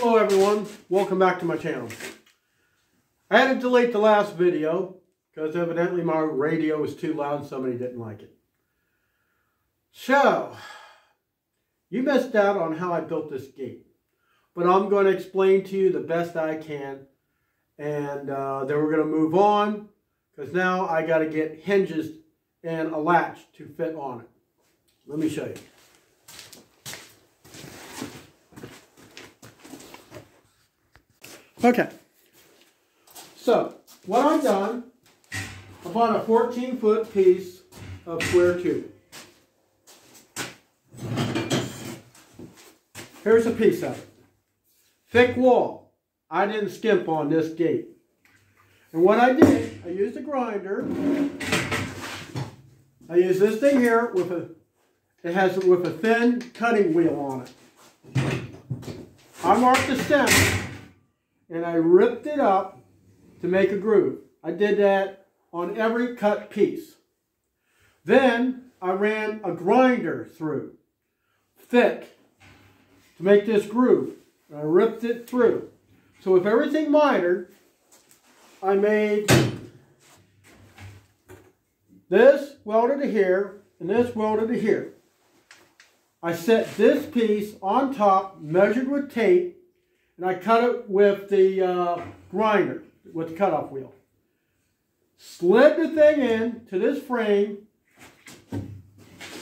Hello everyone, welcome back to my channel. I had to delete the last video because evidently my radio was too loud and somebody didn't like it. So, you missed out on how I built this gate. But I'm going to explain to you the best I can. And then we're going to move on because now I got to get hinges and a latch to fit on it. Let me show you. Okay, so what I've done, I bought a 14-foot piece of square tube. Here's a piece of it. Thick wall. I didn't skimp on this gate. And what I did, I used a grinder. I used this thing here with a thin cutting wheel on it. I marked the center. And I ripped it up to make a groove. I did that on every cut piece. Then I ran a grinder through, thick, to make this groove. And I ripped it through. So with everything mitered, I made this welded to here and this welded to here. I set this piece on top, measured with tape, and I cut it with the grinder, with the cutoff wheel. Slid the thing in to this frame,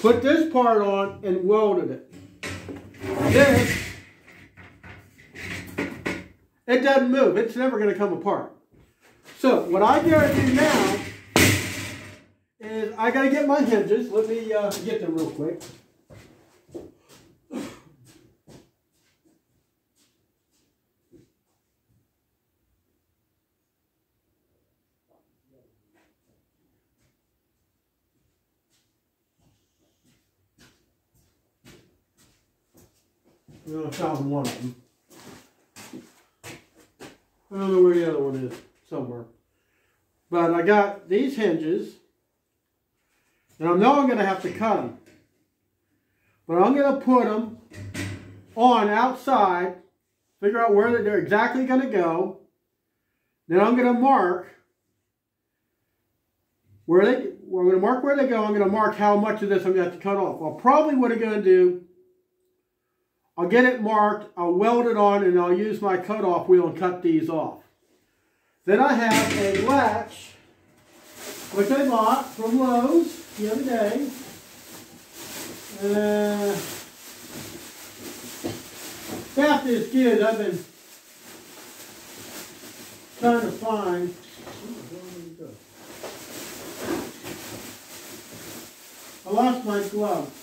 put this part on, and welded it. This, it doesn't move. It's never going to come apart. So what I got to do now is I got to get my hinges. Let me get them real quick. I found one of them. I don't know where the other one is, somewhere. But I got these hinges, and I know I'm going to have to cut them. But I'm going to put them on outside, figure out where they're exactly going to go. Then I'm going to mark where they go. I'm going to mark how much of this I'm going to have to cut off. Well, probably what I'm going to do, I'll get it marked, I'll weld it on, and I'll use my cutoff wheel and cut these off. Then I have a latch, which I bought from Lowe's the other day. About this good, I've been trying to find. I lost my glove.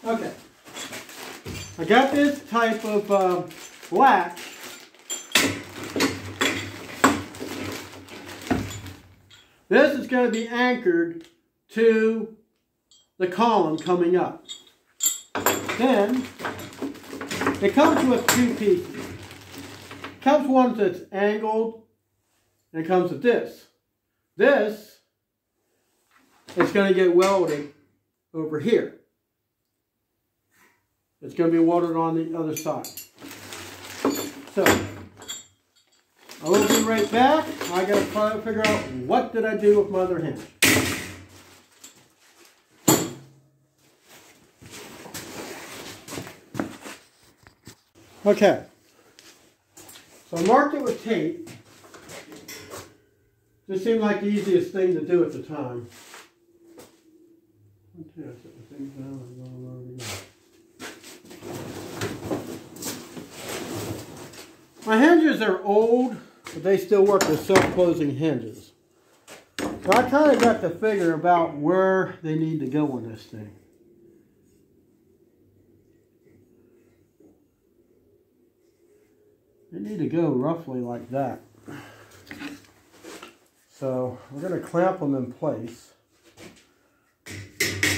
Okay, I got this type of latch. This is going to be anchored to the column coming up. Then, it comes with two pieces. It comes one that's angled, and it comes with this. This is going to get welded over here. It's going to be welded on the other side. So, I will be right back. I got to try to figure out what did I do with my other hinge. Okay. So I marked it with tape. This seemed like the easiest thing to do at the time. My hinges are old, but they still work as self-closing hinges. So I kind of got to figure about where they need to go on this thing. They need to go roughly like that. So we're going to clamp them in place.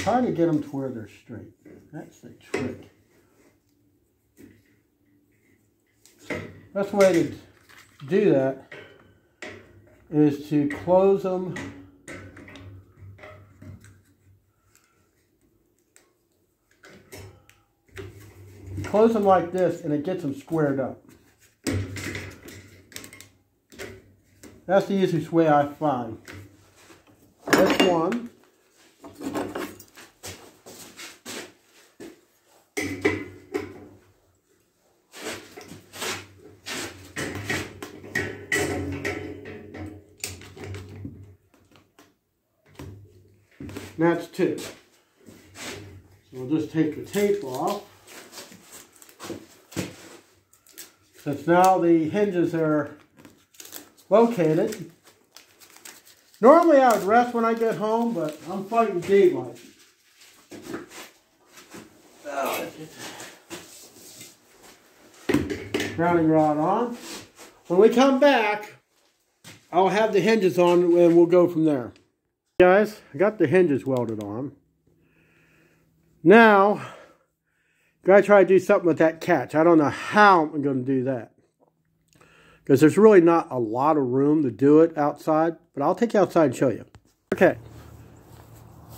Try to get them to where they're straight. That's the trick. Best way to do that is to close them close them like this and it gets them squared up. That's the easiest way I find. This one. And that's two. So we'll just take the tape off. Since now the hinges are located. Normally I would rest when I get home, but I'm fighting daylight. Grounding rod on. When we come back, I'll have the hinges on and we'll go from there. Guys, I got the hinges welded on. Now, gotta try to do something with that catch. I don't know how I'm going to do that, because there's really not a lot of room to do it outside, but I'll take you outside and show you. Okay,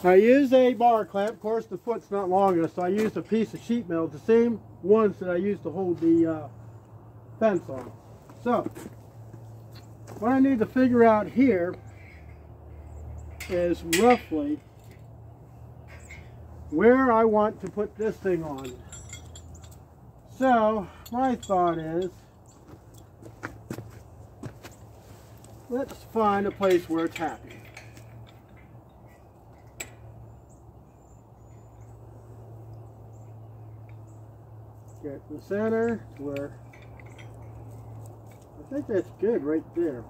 I use a bar clamp. Of course, the foot's not long enough, so I used a piece of sheet metal, the same ones that I used to hold the fence on. So, what I need to figure out here is roughly where I want to put this thing on. So, my thought is, let's find a place where it's happy. Get the center to where, I think that's good right there.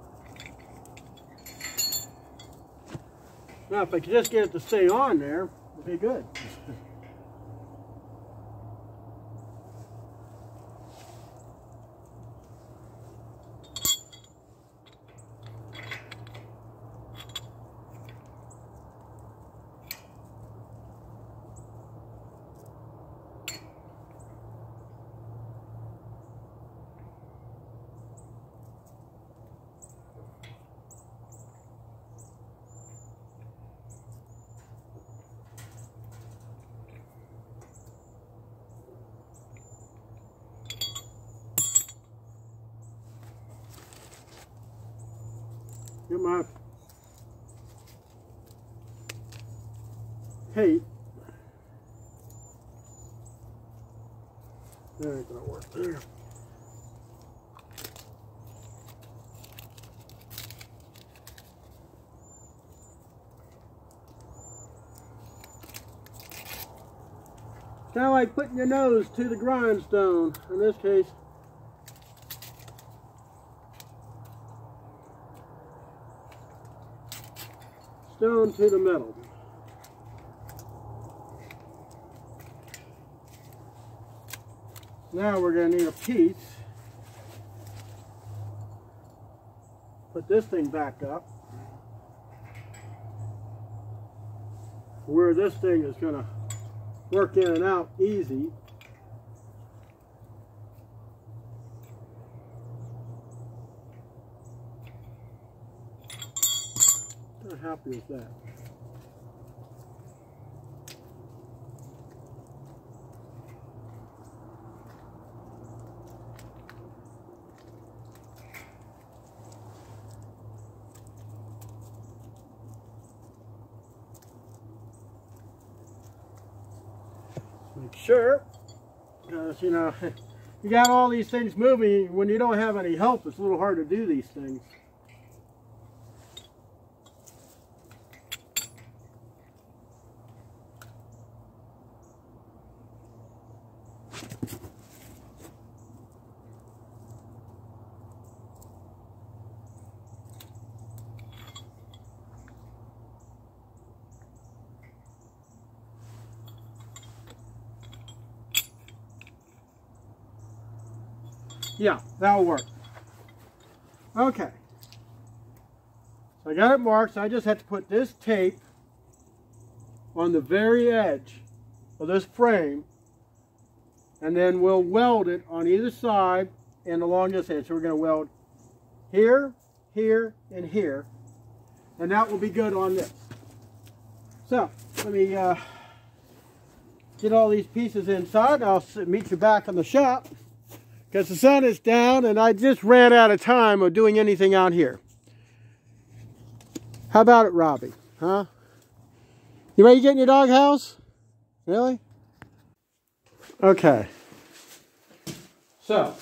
Now if I could just get it to stay on there, it'd be good. Get my tape. That ain't gonna work there. Kind of like putting your nose to the grindstone. In this case, stone to the metal. Now we're going to need a piece. Put this thing back up. Where this thing is going to work in and out easy. I'm happy with that. Make sure, because you know, you got all these things moving. When you don't have any help, it's a little hard to do these things. Yeah, that'll work. Okay. So I got it marked, so I just have to put this tape on the very edge of this frame, and then we'll weld it on either side and along this edge. So we're going to weld here, here, and here, and that will be good on this. So let me get get all these pieces inside. I'll meet you back in the shop because the sun is down and I just ran out of time of doing anything out here. How about it, Robbie? Huh? You ready to get in your doghouse? Really? Okay. So.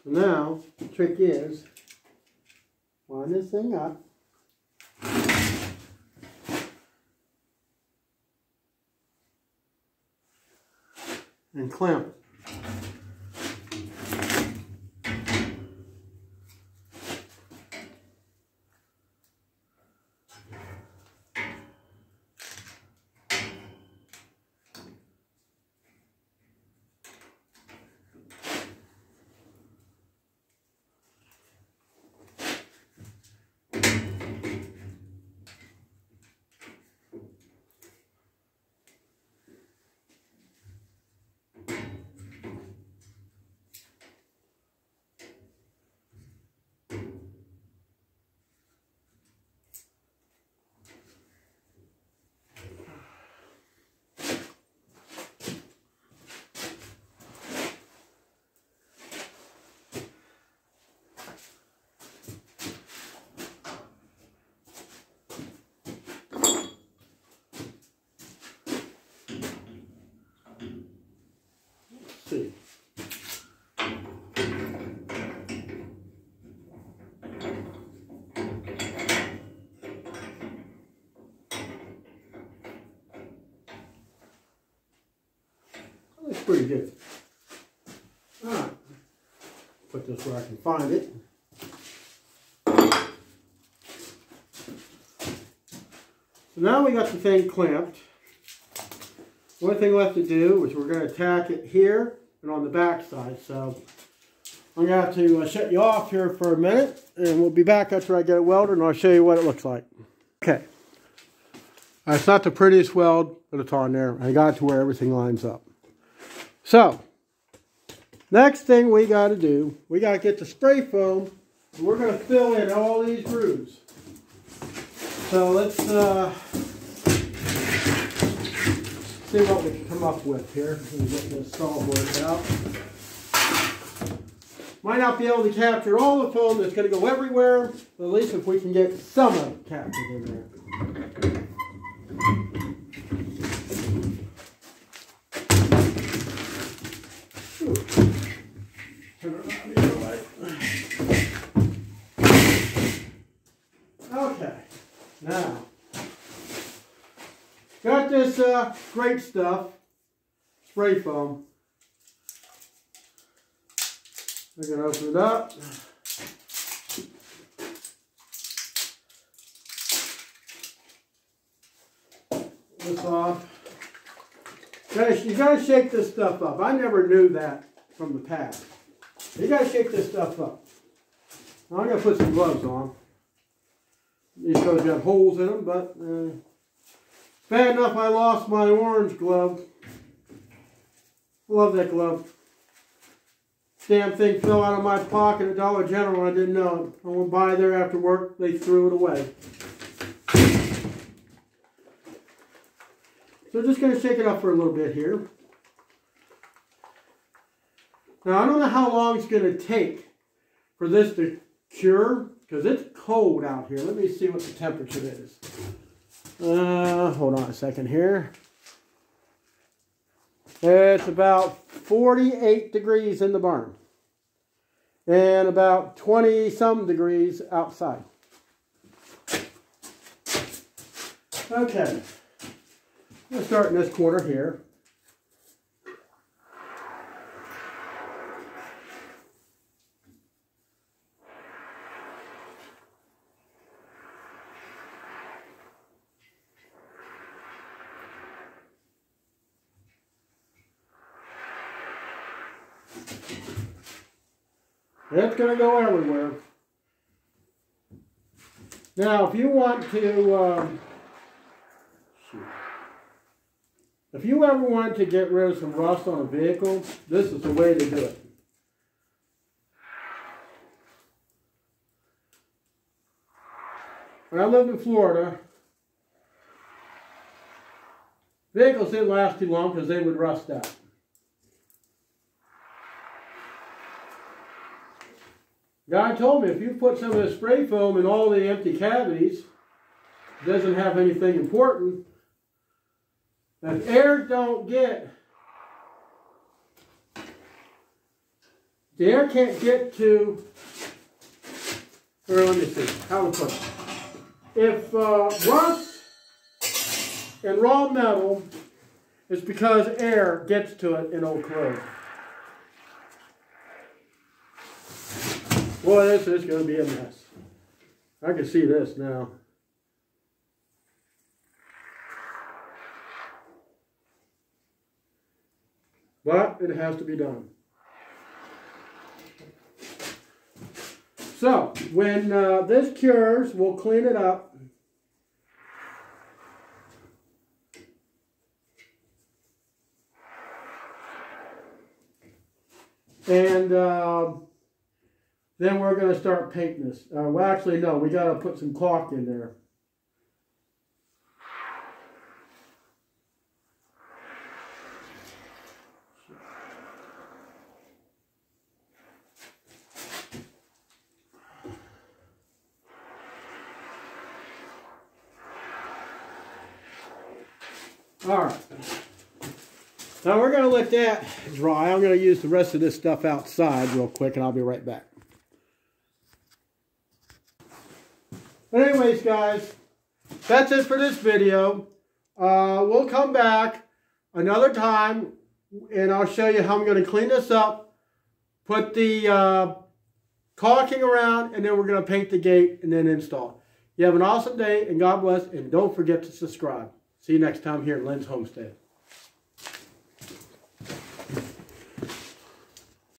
Now, the trick is, line this thing up. And clamp it. See. That's pretty good. All right. Put this where I can find it. So now we got the thing clamped. One thing left to do is we're going to tack it here and on the back side. So I'm going to have to shut you off here for a minute and we'll be back after I get it welded and I'll show you what it looks like. Okay. It's not the prettiest weld, but it's on there. I got it to where everything lines up. So, next thing we got to do, we got to get the spray foam and we're going to fill in all these grooves. So let's see what we can come up with here. Let me get this saw board out. Might not be able to capture all the foam that's going to go everywhere, but at least if we can get some of it captured in there. Turn it around the other way. Okay, now. Got this great stuff, spray foam. We're going to open it up. This off. You got to shake this stuff up. I never knew that from the past. You got to shake this stuff up. Now I'm going to put some gloves on. These gloves have holes in them, but bad enough I lost my orange glove. Love that glove. Damn thing fell out of my pocket at Dollar General. I didn't know it. I went by there after work. They threw it away. So just going to shake it up for a little bit here. Now I don't know how long it's going to take for this to cure because it's cold out here. Let me see what the temperature is. Hold on a second here. It's about 48 degrees in the barn. And about 20-some degrees outside. Okay. I'm going to start in this corner here. It's going to go everywhere. Now, if you want to, If you ever want to get rid of some rust on a vehicle, this is the way to do it. When I lived in Florida, vehicles didn't last too long because they would rust out. Guy told me if you put some of the spray foam in all the empty cavities, it doesn't have anything important. If air don't get, the air can't get to, or let me see, how to put it. If rust and raw metal, it's because air gets to it and it'll corrode. Boy, this is going to be a mess. I can see this now. But it has to be done. So, when this cures, we'll clean it up. And then we're going to start painting this. Well, actually, no, we got to put some caulk in there. All right. Now we're going to let that dry. I'm going to use the rest of this stuff outside real quick, and I'll be right back. But anyways, guys, that's it for this video. We'll come back another time, and I'll show you how I'm going to clean this up, put the caulking around, and then we're going to paint the gate and then install. You have an awesome day, and God bless, and don't forget to subscribe. See you next time here at Lynn's Homestead.